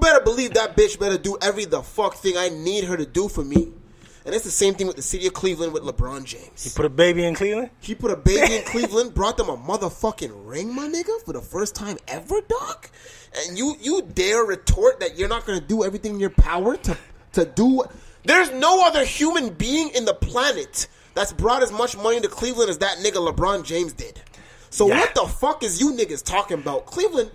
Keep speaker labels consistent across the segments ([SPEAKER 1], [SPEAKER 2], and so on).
[SPEAKER 1] better believe that bitch better do every the fuck thing I need her to do for me. And it's the same thing with the city of Cleveland with LeBron James.
[SPEAKER 2] He put a baby in Cleveland?
[SPEAKER 1] He put a baby in Cleveland, brought them a motherfucking ring, my nigga, for the first time ever, dog. And you dare retort that you're not going to do everything in your power to do what... There's no other human being in the planet that's brought as much money to Cleveland as that nigga LeBron James did. So what the fuck is you niggas talking about? Cleveland...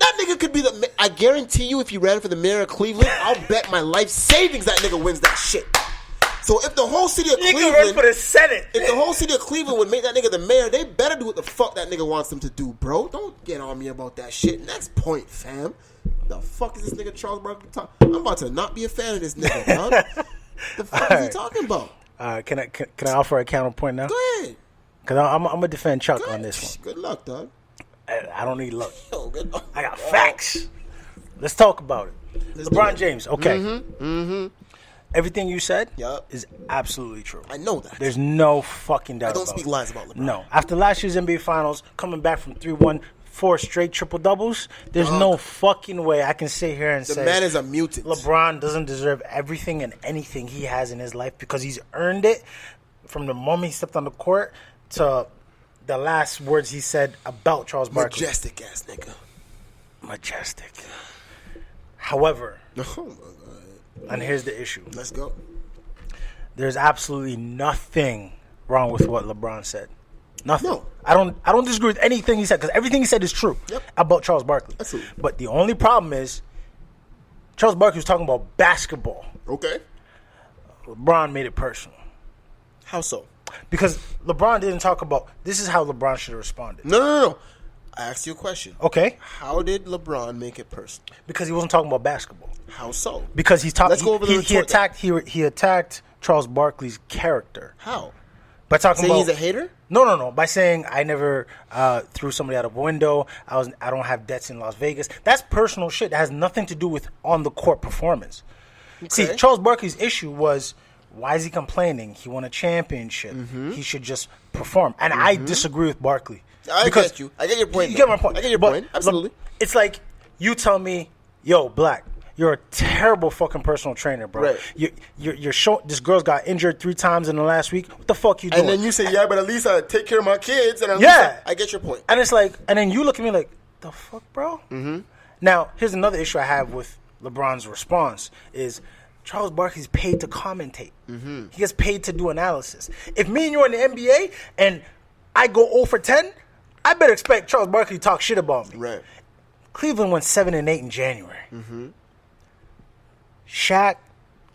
[SPEAKER 1] That nigga could be the... I guarantee you if he ran for the mayor of Cleveland, I'll bet my life savings that nigga wins that shit. So if the whole city of Cleveland...
[SPEAKER 2] run for the Senate.
[SPEAKER 1] If the whole city of Cleveland would make that nigga the mayor, they better do what the fuck that nigga wants them to do, bro. Don't get on me about that shit. Next point, fam. The fuck is this nigga Charles Barkley talking? I'm about to not be a fan of this nigga, dog. The fuck is he talking about?
[SPEAKER 2] Can I offer a counterpoint now?
[SPEAKER 1] Go ahead.
[SPEAKER 2] Because I'm going to defend Chuck on this one.
[SPEAKER 1] Good luck, dog.
[SPEAKER 2] I don't need luck.
[SPEAKER 1] Yo, good luck.
[SPEAKER 2] I got facts. Let's talk about it. LeBron James, okay. Everything you said is absolutely true.
[SPEAKER 1] I know that.
[SPEAKER 2] There's no fucking doubt about it.
[SPEAKER 1] I don't speak lies about LeBron.
[SPEAKER 2] No. After last year's NBA Finals, coming back from 3-1, 4 straight triple-doubles, there's no fucking way I can sit here and say...
[SPEAKER 1] The man is a mutant.
[SPEAKER 2] LeBron doesn't deserve everything and anything he has in his life because he's earned it from the moment he stepped on the court to the last words he said about Charles Barkley.
[SPEAKER 1] Majestic ass nigga.
[SPEAKER 2] Majestic. However...
[SPEAKER 1] Oh, my God.
[SPEAKER 2] And here's the issue.
[SPEAKER 1] Let's go.
[SPEAKER 2] There's absolutely nothing wrong with what LeBron said. Nothing.
[SPEAKER 1] No.
[SPEAKER 2] I don't disagree with anything he said because everything he said is true about Charles Barkley.
[SPEAKER 1] Absolutely.
[SPEAKER 2] But the only problem is Charles Barkley was talking about basketball.
[SPEAKER 1] Okay.
[SPEAKER 2] LeBron made it personal.
[SPEAKER 1] How so?
[SPEAKER 2] Because LeBron didn't talk about... This is how LeBron should have responded.
[SPEAKER 1] No. I asked you a question.
[SPEAKER 2] Okay.
[SPEAKER 1] How did LeBron make it personal?
[SPEAKER 2] Because he wasn't talking about basketball.
[SPEAKER 1] How so?
[SPEAKER 2] Because he's talking...
[SPEAKER 1] Let's go over the retort.
[SPEAKER 2] He attacked Charles Barkley's character.
[SPEAKER 1] How?
[SPEAKER 2] By talking
[SPEAKER 1] saying
[SPEAKER 2] about...
[SPEAKER 1] he's a hater?
[SPEAKER 2] No. By saying I never threw somebody out of a window. I don't have debts in Las Vegas. That's personal shit. That has nothing to do with on the court performance. Okay. See, Charles Barkley's issue was, why is he complaining? He won a championship. He should just perform. And I disagree with Barkley.
[SPEAKER 1] I get you. I get your point.
[SPEAKER 2] You get my point.
[SPEAKER 1] I get your point. Absolutely.
[SPEAKER 2] It's like you tell me, yo, Black, you're a terrible fucking personal trainer, bro.
[SPEAKER 1] Right.
[SPEAKER 2] You're showing this girl's got injured 3 times in the last week. What the fuck you doing?
[SPEAKER 1] And then you say, yeah, but at least I take care of my kids. And I get your point.
[SPEAKER 2] And it's like, and then you look at me like, the fuck, bro? Now, here's another issue I have with LeBron's response is Charles Barkley's paid to commentate. He gets paid to do analysis. If me and you are in the NBA and I go 0 for 10, I better expect Charles Barkley to talk shit about me.
[SPEAKER 1] Right.
[SPEAKER 2] Cleveland went 7-8 in January. Shaq,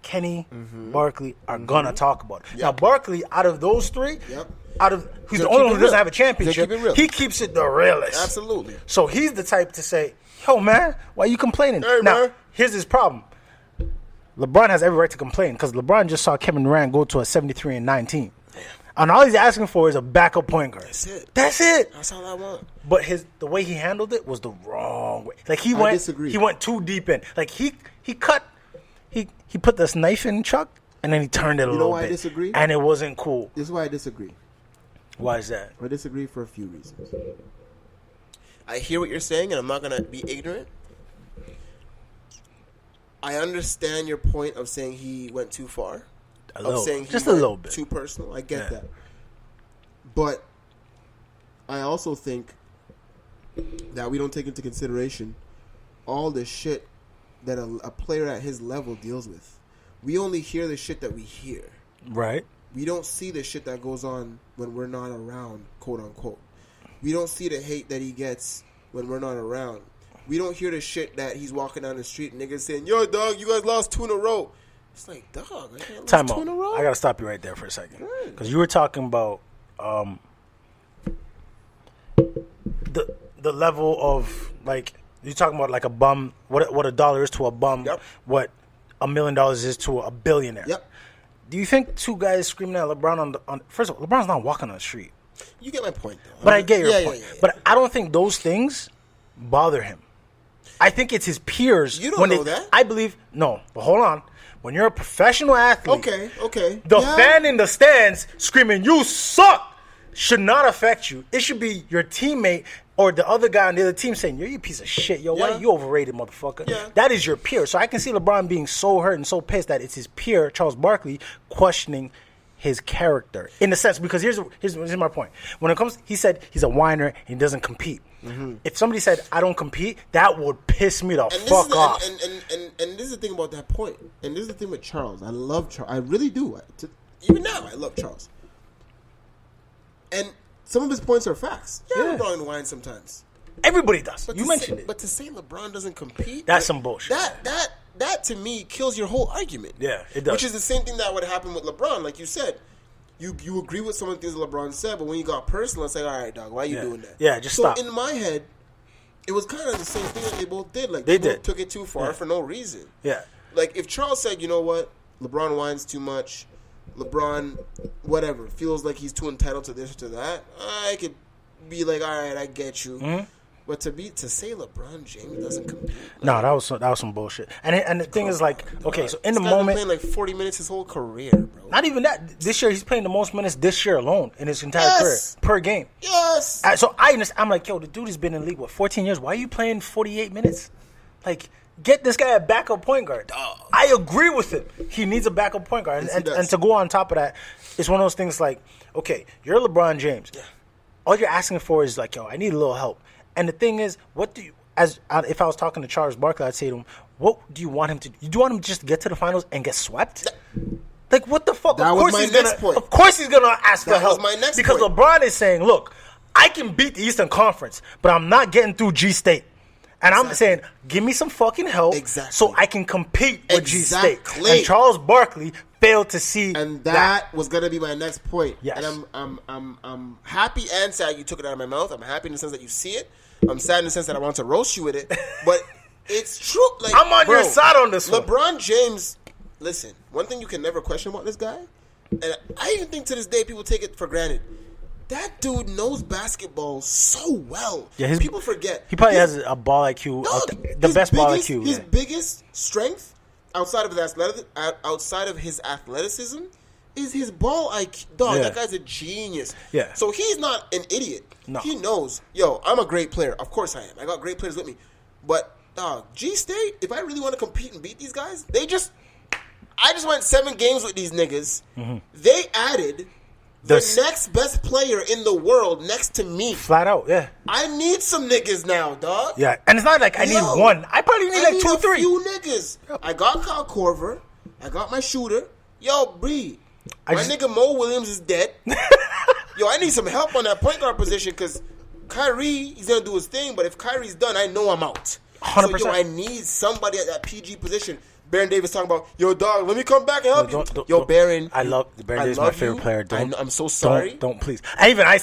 [SPEAKER 2] Kenny, Barkley are gonna talk about it. Now Barkley, out of those 3, who's the only one who doesn't have a championship, he keeps it the realest.
[SPEAKER 1] Absolutely.
[SPEAKER 2] So he's the type to say, "Yo, man, why you complaining?"
[SPEAKER 1] Hey,
[SPEAKER 2] now,
[SPEAKER 1] man.
[SPEAKER 2] here's his problem. LeBron has every right to complain because LeBron just saw Kevin Durant go to a 73-19. And all he's asking for is a backup point guard. That's it.
[SPEAKER 1] That's all I want.
[SPEAKER 2] But the way he handled it was the wrong way. Like he went too deep in. Like he put this knife in Chuck and then he turned it a little bit. You know why I disagree? And it wasn't cool.
[SPEAKER 1] This is why I disagree.
[SPEAKER 2] Why is that?
[SPEAKER 1] I disagree for a few reasons. I hear what you're saying and I'm not gonna be ignorant. I understand your point of saying he went too far.
[SPEAKER 2] Just a little bit.
[SPEAKER 1] Too personal. I get that. But I also think that we don't take into consideration all the shit that a player at his level deals with. We only hear the shit that we hear.
[SPEAKER 2] Right.
[SPEAKER 1] We don't see the shit that goes on when we're not around, quote unquote. We don't see the hate that he gets when we're not around. We don't hear the shit that he's walking down the street and niggas saying, yo, dog, you guys lost 2 in a row. It's like, dog, I can't lose 2 in a row.
[SPEAKER 2] I got to stop you right there for a second. Because you were talking about the level of, like, you're talking about like a bum, what $1 is to a bum, what $1 million is to a billionaire. Do you think 2 guys screaming at LeBron on first of all, LeBron's not walking on the street.
[SPEAKER 1] You get my point, though.
[SPEAKER 2] But I get your point. But I don't think those things bother him. I think it's his peers.
[SPEAKER 1] You don't know that.
[SPEAKER 2] I believe, no, but hold on. When you're a professional athlete,
[SPEAKER 1] okay,
[SPEAKER 2] the fan in the stands screaming, "You suck," should not affect you. It should be your teammate or the other guy on the other team saying, "You're a piece of shit, yo. Why you overrated, motherfucker?"
[SPEAKER 1] Yeah.
[SPEAKER 2] That is your peer. So I can see LeBron being so hurt and so pissed that it's his peer, Charles Barkley, questioning his character in a sense. Because here's my point. When it comes, he said he's a whiner and he doesn't compete. If somebody said I don't compete, that would piss me the fuck off.
[SPEAKER 1] And this is the thing about that point. And this is the thing with Charles. I love Charles. I really do. Even now, I love Charles. And some of his points are facts. Yeah, LeBron whines sometimes.
[SPEAKER 2] Everybody does.
[SPEAKER 1] But
[SPEAKER 2] you mentioned it.
[SPEAKER 1] But to say LeBron doesn't compete,
[SPEAKER 2] that's some bullshit.
[SPEAKER 1] That to me kills your whole argument.
[SPEAKER 2] Yeah, it does.
[SPEAKER 1] Which is the same thing that would happen with LeBron, like you said. You agree with some of the things that LeBron said, but when you got personal, it's like, all right, dog, why are you doing that?
[SPEAKER 2] Yeah, just stop.
[SPEAKER 1] So in my head, it was kind of the same thing that they both did. Like
[SPEAKER 2] they
[SPEAKER 1] took it too far for no reason.
[SPEAKER 2] Yeah.
[SPEAKER 1] Like if Charles said, you know what, LeBron whines too much, LeBron, whatever, feels like he's too entitled to this or to that, I could be like, all right, I get you. But to say LeBron James doesn't compete,
[SPEAKER 2] no, that was some bullshit. And the thing is, like, okay, so in the
[SPEAKER 1] been
[SPEAKER 2] moment,
[SPEAKER 1] playing like 40 minutes his whole career, bro.
[SPEAKER 2] not even that. This year he's playing the most minutes this year alone in his entire career per game.
[SPEAKER 1] Yes.
[SPEAKER 2] So I understand. I'm like, yo, the dude has been in the league 14 years. Why are you playing 48 minutes? Like, get this guy a backup point guard. I agree with him. He needs a backup point guard. And to go on top of that, it's one of those things like, okay, you're LeBron James. Yeah. All you're asking for is like, yo, I need a little help. And the thing is, if I was talking to Charles Barkley, I'd say to him, what do you want him to do? You want him just to get to the finals and get swept? Like, what the fuck?
[SPEAKER 1] That was my next point.
[SPEAKER 2] Of course he's going to ask for help.
[SPEAKER 1] That was my next
[SPEAKER 2] because
[SPEAKER 1] point.
[SPEAKER 2] LeBron is saying, look, I can beat the Eastern Conference, but I'm not getting through G-State. And I'm saying, give me some fucking help so I can compete with G-State. And Charles Barkley failed to see
[SPEAKER 1] and that was going to be my next point.
[SPEAKER 2] Yes.
[SPEAKER 1] And I'm happy and sad you took it out of my mouth. I'm happy in the sense that you see it. I'm sad in the sense that I want to roast you with it. But it's true. Like,
[SPEAKER 2] I'm on your side on this one.
[SPEAKER 1] LeBron James, listen, one thing you can never question about this guy, and I even think to this day people take it for granted, that dude knows basketball so well. Yeah, people forget.
[SPEAKER 2] He probably has a ball IQ, the best ball IQ.
[SPEAKER 1] His biggest strength outside of his athleticism is his ball IQ. Dog, that guy's a genius.
[SPEAKER 2] Yeah.
[SPEAKER 1] So he's not an idiot.
[SPEAKER 2] No.
[SPEAKER 1] He knows, yo, I'm a great player. Of course I am. I got great players with me. But, dog, G-State, if I really want to compete and beat these guys, I just went 7 games with these niggas. Mm-hmm. They added the next best player in the world next to me.
[SPEAKER 2] Flat out, yeah.
[SPEAKER 1] I need some niggas now, dog.
[SPEAKER 2] Yeah, and it's not like I need one. I probably need like 2 or 3.
[SPEAKER 1] I need a few niggas. Yep. I got Kyle Korver. I got my shooter. Yo, Bree, nigga Mo Williams is dead. Yo, I need some help on that point guard position because Kyrie, he's going to do his thing, but if Kyrie's done, I know I'm out.
[SPEAKER 2] 100%.
[SPEAKER 1] So, yo, I need somebody at that PG position. Baron Davis talking about, yo, dog, let me come back and help you. Baron.
[SPEAKER 2] Baron Davis is my favorite player.
[SPEAKER 1] I'm so sorry.
[SPEAKER 2] Don't please. I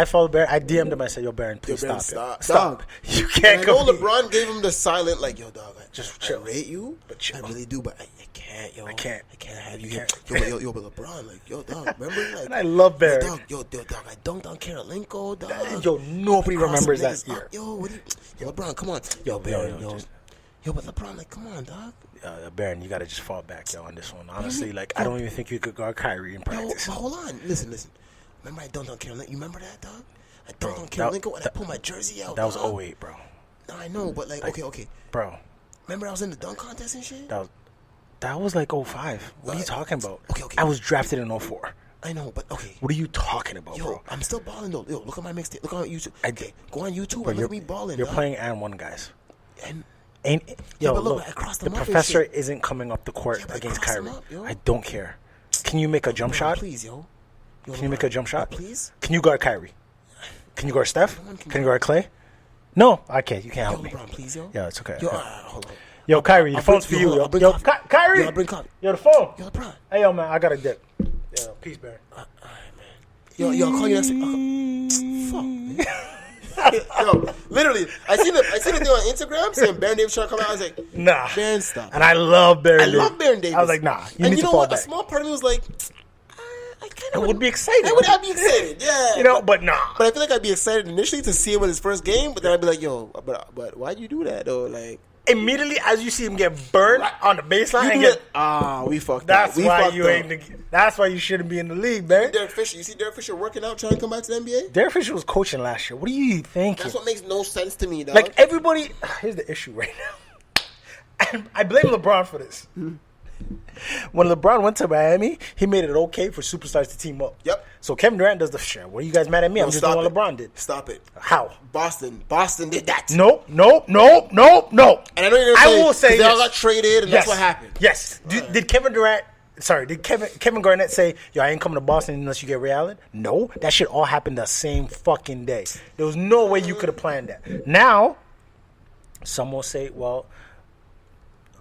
[SPEAKER 2] followed Baron. I DM'd him. I said, yo, Baron, please stop.
[SPEAKER 1] Stop.
[SPEAKER 2] You can't go.
[SPEAKER 1] I know LeBron gave him the silent, like, yo, dog, I rate you.
[SPEAKER 2] But chill.
[SPEAKER 1] I really do, but I can't, yo.
[SPEAKER 2] I can't
[SPEAKER 1] have you here. Yo, but LeBron, like, yo, dog, remember? Like,
[SPEAKER 2] and I love Baron.
[SPEAKER 1] Yo, dog, I dunked on Karolinko, dog.
[SPEAKER 2] Yo, nobody remembers that year.
[SPEAKER 1] Yo, LeBron, come on. Yo, Baron, yo, but LeBron, like, come on, dog.
[SPEAKER 2] Baron, you gotta just fall back, yo, on this one. Honestly, like, I don't even think you could guard Kyrie in practice.
[SPEAKER 1] Yo, but hold on, listen. Remember I dunked on Karolinko? You remember that, dog? I dunked on Karolinko and I pulled my jersey out.
[SPEAKER 2] That was 08, bro.
[SPEAKER 1] No, I know, but like, okay,
[SPEAKER 2] bro.
[SPEAKER 1] Remember I was in the dunk contest and shit?
[SPEAKER 2] That was like 05. What are you talking about?
[SPEAKER 1] Okay.
[SPEAKER 2] I was drafted in 04.
[SPEAKER 1] I know, but okay.
[SPEAKER 2] What are you talking about, bro?
[SPEAKER 1] I'm still balling though. Yo, look at my mixtape. Look on YouTube. Okay, go on YouTube and look at me balling.
[SPEAKER 2] You're playing and one guys.
[SPEAKER 1] And
[SPEAKER 2] look, the professor isn't coming up the court against Kyrie. I don't care. Can you make a jump shot?
[SPEAKER 1] Please, yo.
[SPEAKER 2] Can you make a jump shot?
[SPEAKER 1] Please.
[SPEAKER 2] Can you guard Kyrie? Can you guard Steph? Can you guard Clay? No, I can't. You can't help me.
[SPEAKER 1] LeBron, please, yo.
[SPEAKER 2] Yeah, it's okay.
[SPEAKER 1] Yo, hold on.
[SPEAKER 2] Yo, Kyrie, the phone's for you, yo.
[SPEAKER 1] Yo,
[SPEAKER 2] Kyrie.
[SPEAKER 1] Yo, I'll bring coffee.
[SPEAKER 2] Yo, the phone.
[SPEAKER 1] Yo, LeBron.
[SPEAKER 2] Hey, yo, man, I got a dip. Yo, peace, Barry.
[SPEAKER 1] All right, man. Yo, I'll call you next week. Fuck, man. Yo, literally, I seen the thing on Instagram saying Baron Davis trying to come out. I was like,
[SPEAKER 2] nah,
[SPEAKER 1] Baron, stop.
[SPEAKER 2] And I love Baron Davis.
[SPEAKER 1] I love Baron Davis.
[SPEAKER 2] I was like, nah, you need to fall
[SPEAKER 1] what?
[SPEAKER 2] back.
[SPEAKER 1] A small part of me was like, I
[SPEAKER 2] would be excited.
[SPEAKER 1] I'd be excited, yeah.
[SPEAKER 2] But nah.
[SPEAKER 1] But I feel like I'd be excited initially to see him in his first game, but then I'd be like, yo, but why'd you do that though? Like,
[SPEAKER 2] immediately as you see him get burned on the baseline, and
[SPEAKER 1] we fucked.
[SPEAKER 2] That's
[SPEAKER 1] we
[SPEAKER 2] why
[SPEAKER 1] fucked
[SPEAKER 2] you
[SPEAKER 1] up.
[SPEAKER 2] ain't. That's why you shouldn't be in the league, man.
[SPEAKER 1] Derek Fisher, you see Derek Fisher working out, trying to come back to the NBA.
[SPEAKER 2] Derek Fisher was coaching last year. What are you thinking?
[SPEAKER 1] That's what makes no sense to me, dog.
[SPEAKER 2] Like everybody, here's the issue right now. And I blame LeBron for this. When LeBron went to Miami, he made it okay for superstars to team up.
[SPEAKER 1] Yep.
[SPEAKER 2] So Kevin Durant does the shit. What are you guys mad at me? I'm just doing what LeBron did.
[SPEAKER 1] Stop it.
[SPEAKER 2] How?
[SPEAKER 1] Boston did that.
[SPEAKER 2] Nope. And I
[SPEAKER 1] know you're gonna
[SPEAKER 2] will say
[SPEAKER 1] they all got traded, and that's what happened.
[SPEAKER 2] Yes. Did Kevin Durant? Sorry, did Kevin Garnett say, "Yo, I ain't coming to Boston unless you get Ray Allen"? No, that shit all happened the same fucking day. There was no way you could have planned that. Now, some will say, well,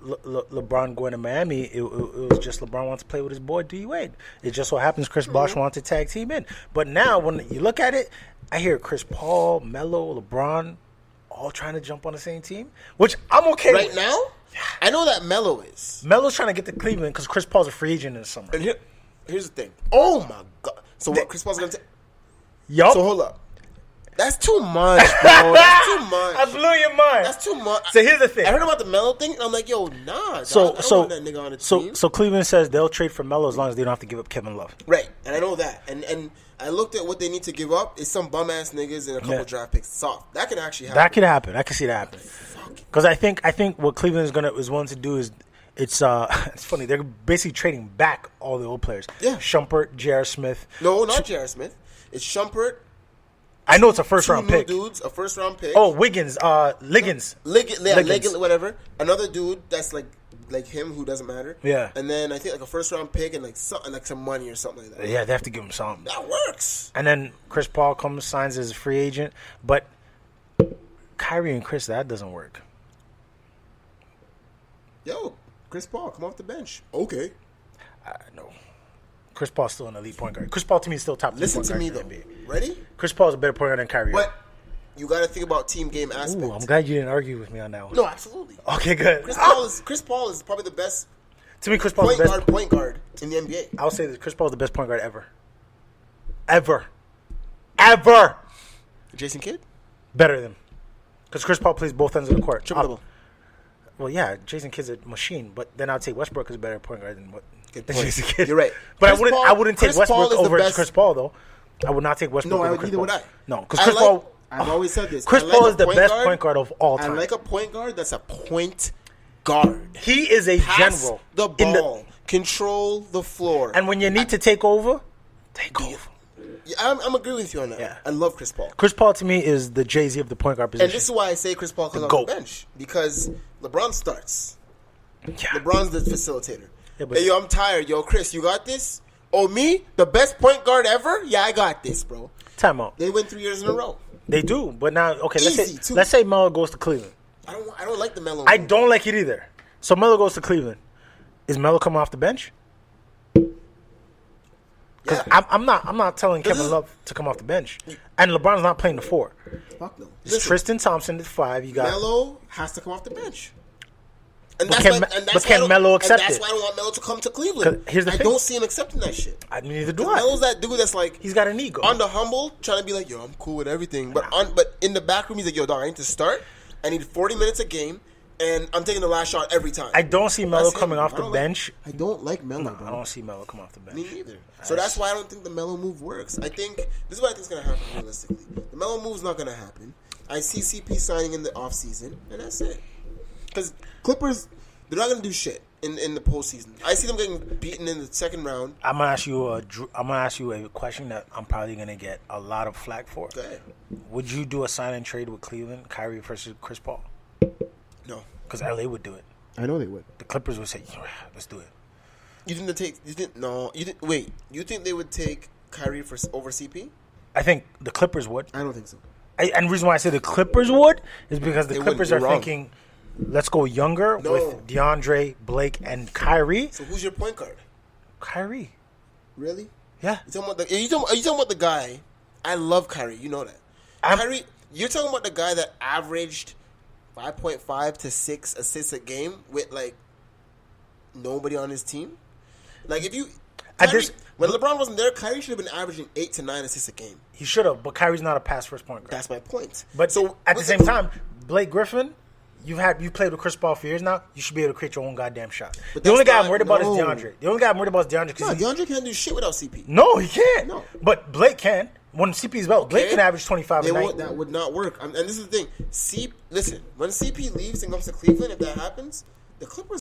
[SPEAKER 2] LeBron going to Miami, it was just LeBron wants to play with his boy D Wade. It just so happens Chris Bosh wants to tag team in. But now when you look at it, I hear Chris Paul, Melo, LeBron, all trying to jump on the same team, which I'm okay with.
[SPEAKER 1] Right now, I know that Melo is.
[SPEAKER 2] Melo's trying to get to Cleveland because Chris Paul's a free agent in the summer.
[SPEAKER 1] And here's the thing. Oh my god! So what? Chris Paul's gonna take?
[SPEAKER 2] Yup.
[SPEAKER 1] So hold up. That's too much, bro. That's too much.
[SPEAKER 2] I blew your mind.
[SPEAKER 1] That's too much.
[SPEAKER 2] So here's the thing.
[SPEAKER 1] I heard about the Melo thing, and I'm like, yo, nah.
[SPEAKER 2] So
[SPEAKER 1] I don't want that nigga on the team.
[SPEAKER 2] So Cleveland says they'll trade for Melo as long as they don't have to give up Kevin Love.
[SPEAKER 1] Right, and I know that. And I looked at what they need to give up. It's some bum ass niggas and a couple draft picks. Soft. That could actually happen.
[SPEAKER 2] That could happen. I can see that happening. Because I think what Cleveland is willing to do is it's funny. They're basically trading back all the old players.
[SPEAKER 1] Yeah.
[SPEAKER 2] Shumpert, J.R. Smith.
[SPEAKER 1] No, not J.R. Smith. It's Shumpert.
[SPEAKER 2] I know it's a first round pick.
[SPEAKER 1] Dudes, a first round pick.
[SPEAKER 2] Oh, Wiggins, Liggins,
[SPEAKER 1] whatever. Another dude that's like him who doesn't matter.
[SPEAKER 2] Yeah.
[SPEAKER 1] And then I think like a first round pick and like something like some money or something like that.
[SPEAKER 2] Yeah, they have to give him something.
[SPEAKER 1] That works.
[SPEAKER 2] And then Chris Paul comes, signs as a free agent, but Kyrie and Chris, that doesn't work.
[SPEAKER 1] Yo, Chris Paul, come off the bench. Okay.
[SPEAKER 2] No. Chris Paul's still an elite point guard. Chris Paul to me is still top 2
[SPEAKER 1] Listen
[SPEAKER 2] point
[SPEAKER 1] to
[SPEAKER 2] guard
[SPEAKER 1] me
[SPEAKER 2] in the
[SPEAKER 1] though.
[SPEAKER 2] NBA.
[SPEAKER 1] Ready?
[SPEAKER 2] Chris Paul's a better point guard than Kyrie.
[SPEAKER 1] But you got to think about team game aspect.
[SPEAKER 2] Ooh, I'm glad you didn't argue with me on that one.
[SPEAKER 1] No, absolutely.
[SPEAKER 2] Okay, good.
[SPEAKER 1] Chris Paul is probably the best
[SPEAKER 2] to me, Chris Paul's the best
[SPEAKER 1] point guard in the NBA.
[SPEAKER 2] I'll say this: Chris Paul's the best point guard ever.
[SPEAKER 1] Jason Kidd?
[SPEAKER 2] Better than, because Chris Paul plays both ends of the court.
[SPEAKER 1] Triple-double.
[SPEAKER 2] Well, yeah, Jason Kidd's a machine, but then I'd say Westbrook is a better point guard than
[SPEAKER 1] Good point.
[SPEAKER 2] Jason Kidd.
[SPEAKER 1] You're right.
[SPEAKER 2] But I wouldn't take
[SPEAKER 1] Chris Paul
[SPEAKER 2] Westbrook
[SPEAKER 1] is the
[SPEAKER 2] over
[SPEAKER 1] best.
[SPEAKER 2] Chris Paul though. I would not take Westbrook over Chris
[SPEAKER 1] neither
[SPEAKER 2] Paul.
[SPEAKER 1] would I.
[SPEAKER 2] No, because Chris Paul.
[SPEAKER 1] I've always said this.
[SPEAKER 2] Chris Paul is the best point guard of all time.
[SPEAKER 1] I like a point guard that's a point guard.
[SPEAKER 2] He is a
[SPEAKER 1] Pass
[SPEAKER 2] general.
[SPEAKER 1] the ball. Control the floor.
[SPEAKER 2] And when you need to take over, take over.
[SPEAKER 1] Yeah, I'm agreeing with you on that.
[SPEAKER 2] Yeah.
[SPEAKER 1] I love Chris Paul.
[SPEAKER 2] Chris Paul to me is the Jay-Z of the point guard position.
[SPEAKER 1] And this is why I say Chris Paul comes off the bench. Because LeBron starts.
[SPEAKER 2] Yeah.
[SPEAKER 1] LeBron's the facilitator.
[SPEAKER 2] Yeah, but
[SPEAKER 1] hey, yo, I'm tired. Yo, Chris, you got this? Oh, me? The best point guard ever? Yeah, I got this, bro.
[SPEAKER 2] Time out.
[SPEAKER 1] They win 3 years in a row.
[SPEAKER 2] They do, but now, okay,
[SPEAKER 1] Easy,
[SPEAKER 2] let's say Melo goes to Cleveland.
[SPEAKER 1] I don't like the Melo.
[SPEAKER 2] I don't like it either. So Melo goes to Cleveland. Is Melo coming off the bench? Because
[SPEAKER 1] Yeah.
[SPEAKER 2] I'm not telling Kevin Love to come off the bench, and LeBron's not playing the 4.
[SPEAKER 1] Fuck no.
[SPEAKER 2] It's Tristan Thompson at 5. You got
[SPEAKER 1] Melo has to come off the bench. And
[SPEAKER 2] But
[SPEAKER 1] that's
[SPEAKER 2] can Melo accept
[SPEAKER 1] That's
[SPEAKER 2] it?
[SPEAKER 1] why I don't want Melo to come to Cleveland.
[SPEAKER 2] 'Cause here's the
[SPEAKER 1] I
[SPEAKER 2] thing.
[SPEAKER 1] don't see him accepting that shit.
[SPEAKER 2] neither do
[SPEAKER 1] Melo's
[SPEAKER 2] I.
[SPEAKER 1] that dude that's like
[SPEAKER 2] He's got an ego.
[SPEAKER 1] on the humble, trying to be like, yo, I'm cool with everything. But in the back room, he's like, yo, dog, I need to start. I need 40 minutes a game, and I'm taking the last shot every time.
[SPEAKER 2] I don't see Melo
[SPEAKER 1] That's him.
[SPEAKER 2] coming off
[SPEAKER 1] I
[SPEAKER 2] the
[SPEAKER 1] don't
[SPEAKER 2] bench.
[SPEAKER 1] I don't like Melo, bro.
[SPEAKER 2] I don't see Melo come off the bench.
[SPEAKER 1] Me neither. So that's why I don't think the Melo move works. I think this is what I think is going to happen realistically. The Melo move's not going to happen. I see CP signing in the offseason, and that's it. Because Clippers, they're not going to do shit in the postseason. I see them getting beaten in the second round.
[SPEAKER 2] I'm gonna ask you a question that I'm probably gonna get a lot of flack for.
[SPEAKER 1] Go ahead.
[SPEAKER 2] Would you do a sign and trade with Cleveland, Kyrie versus Chris Paul?
[SPEAKER 1] No.
[SPEAKER 2] Because LA would do it.
[SPEAKER 1] I know they would.
[SPEAKER 2] The Clippers would say, yeah, let's do it.
[SPEAKER 1] You think they take? Wait. You think they would take Kyrie over CP?
[SPEAKER 2] I think the Clippers would.
[SPEAKER 1] I don't think so.
[SPEAKER 2] And the reason why I say the Clippers would is because the
[SPEAKER 1] They
[SPEAKER 2] Clippers
[SPEAKER 1] wouldn't.
[SPEAKER 2] are
[SPEAKER 1] You're wrong.
[SPEAKER 2] thinking, let's go younger
[SPEAKER 1] No.
[SPEAKER 2] with DeAndre, Blake, and Kyrie.
[SPEAKER 1] So who's your point guard?
[SPEAKER 2] Kyrie.
[SPEAKER 1] Really?
[SPEAKER 2] Yeah.
[SPEAKER 1] You talking about are you talking about the guy? I love Kyrie. You know that. Kyrie. You're talking about the guy that averaged 5.5 to 6 assists a game with like nobody on his team. Like if you. When LeBron wasn't there, Kyrie should have been averaging 8 to 9 assists a game.
[SPEAKER 2] He should have, but Kyrie's not a pass first point guard.
[SPEAKER 1] That's my point.
[SPEAKER 2] But
[SPEAKER 1] so
[SPEAKER 2] at the same time, Blake Griffin, you played with Chris Paul for years now. You should be able to create your own goddamn shot.
[SPEAKER 1] But
[SPEAKER 2] The only guy
[SPEAKER 1] that's
[SPEAKER 2] I'm worried
[SPEAKER 1] not-
[SPEAKER 2] about is
[SPEAKER 1] no.
[SPEAKER 2] DeAndre. The only guy I'm worried about is DeAndre.
[SPEAKER 1] No, DeAndre can't do shit without CP.
[SPEAKER 2] No, he can't.
[SPEAKER 1] No.
[SPEAKER 2] But Blake can. When CP's out, Blake can average 25 a night.
[SPEAKER 1] That would not work. And this is the thing. Listen, when CP leaves and comes to Cleveland, if that happens, the Clippers